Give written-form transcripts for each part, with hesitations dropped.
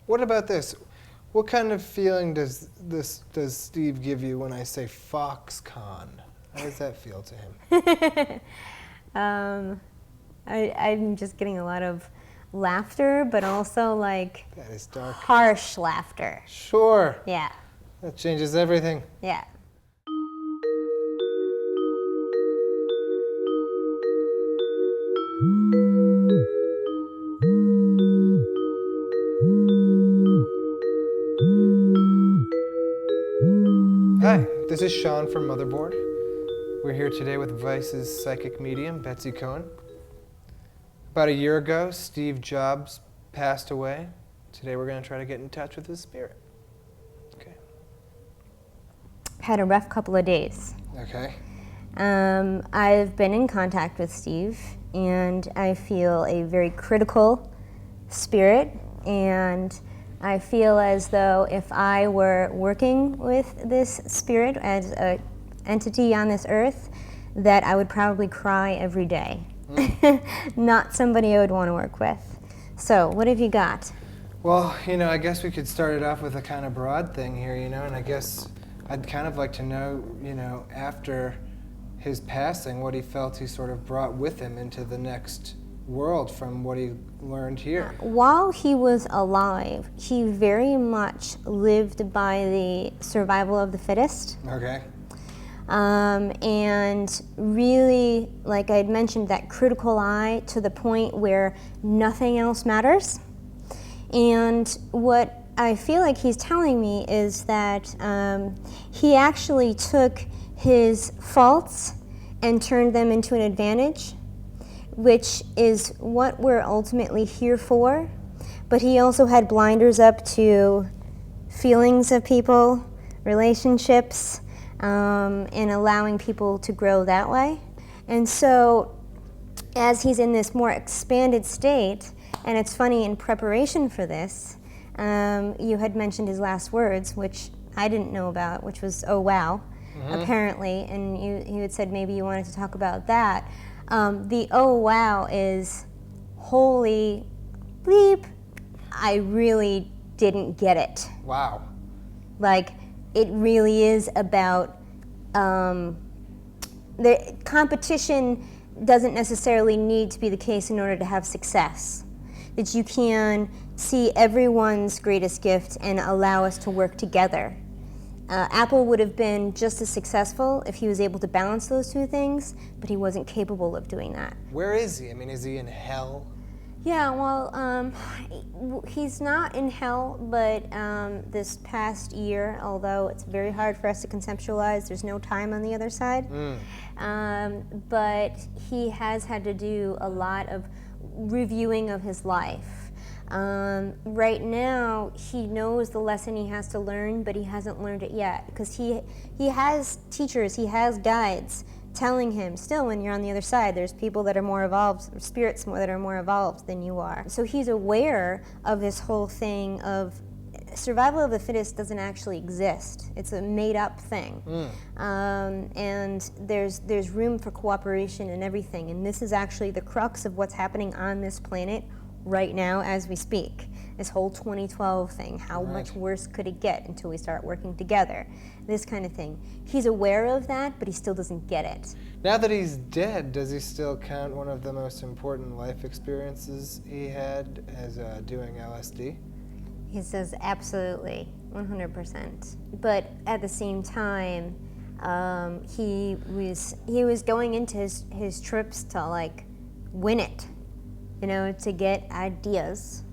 What about this? What kind of feeling does Steve give you when I say Foxconn? How does that feel to him? I'm just getting a lot of laughter, but also like That is dark. harsh laughter. Sure. Yeah. That changes everything. Yeah. Hi, this is Sean from Motherboard. We're here today with Vice's psychic medium, Betsy Cohen. About a year ago, Steve Jobs passed away. Today we're going to try to get in touch with his spirit. Okay. Had a rough couple of days. Okay. I've been in contact with Steve, and I feel a very critical spirit, and I feel as though if I were working with this spirit as an entity on this earth, that I would probably cry every day. Not somebody I would want to work with. So, what have you got? Well, I guess we could start it off with a kind of broad thing here, and I guess I'd kind of like to know, after his passing, what he felt he sort of brought with him into the next world from what he learned here. While he was alive, he very much lived by the survival of the fittest. Okay. And really, like I had mentioned, that critical eye to the point where nothing else matters. And what I feel like he's telling me is that he actually took his faults and turned them into an advantage, which is what we're ultimately here for. But he also had blinders up to feelings of people, relationships, and allowing people to grow that way. And so as he's in this more expanded state, and it's funny, in preparation for this, you had mentioned his last words, which I didn't know about, which was, "Oh, wow," apparently, and you had said maybe you wanted to talk about that. The "oh, wow" is, holy bleep, I really didn't get it. Wow. Like, it really is about the competition doesn't necessarily need to be the case in order to have success. That you can see everyone's greatest gift and allow us to work together. Apple would have been just as successful if he was able to balance those two things, but he wasn't capable of doing that. Where is he? I mean, is he in hell? Yeah, well, he's not in hell, but this past year, although it's very hard for us to conceptualize, there's no time on the other side, but he has had to do a lot of reviewing of his life. Right now, he knows the lesson he has to learn, but he hasn't learned it yet, because he has teachers, he has guides telling him, still, when you're on the other side, there's people that are more evolved, spirits that are more evolved than you are. So he's aware of this whole thing of survival of the fittest doesn't actually exist. It's a made-up thing. And there's room for cooperation and everything, and this is actually the crux of what's happening on this planet right now as we speak. This whole 2012 thing, how much worse could it get until we start working together? This kind of thing. He's aware of that, but he still doesn't get it. Now that he's dead, does he still count one of the most important life experiences he had as doing LSD? He says absolutely, 100%. But at the same time, he was going into his trips to like win it, to get ideas,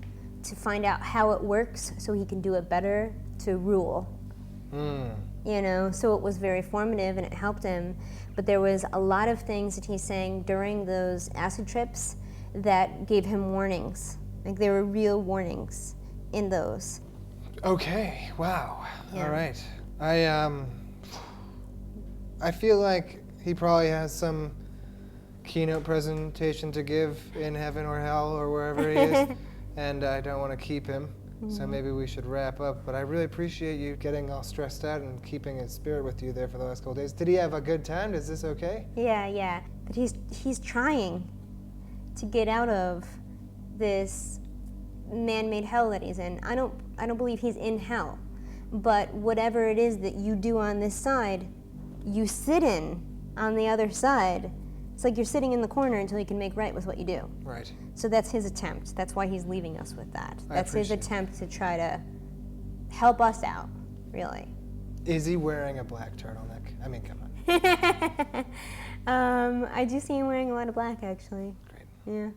to find out how it works so he can do it better, to rule. So it was very formative and it helped him. But there was a lot of things that he's saying during those acid trips that gave him warnings. Like, there were real warnings in those. Okay, wow. Yeah. All right. I feel like he probably has some keynote presentation to give in heaven or hell or wherever he is, and I don't want to keep him, so maybe we should wrap up. But I really appreciate you getting all stressed out and keeping his spirit with you there for the last couple days. Did he have a good time? Is this okay? Yeah. But he's trying to get out of this man-made hell that he's in. I don't believe he's in hell. But whatever it is that you do on this side, you sit in on the other side. It's like you're sitting in the corner until you can make right with what you do. Right. So that's his attempt. That's why he's leaving us with that. That's his appreciate attempt to try to help us out, really. Is he wearing a black turtleneck? I mean, come on. I do see him wearing a lot of black, actually. Great. Yeah.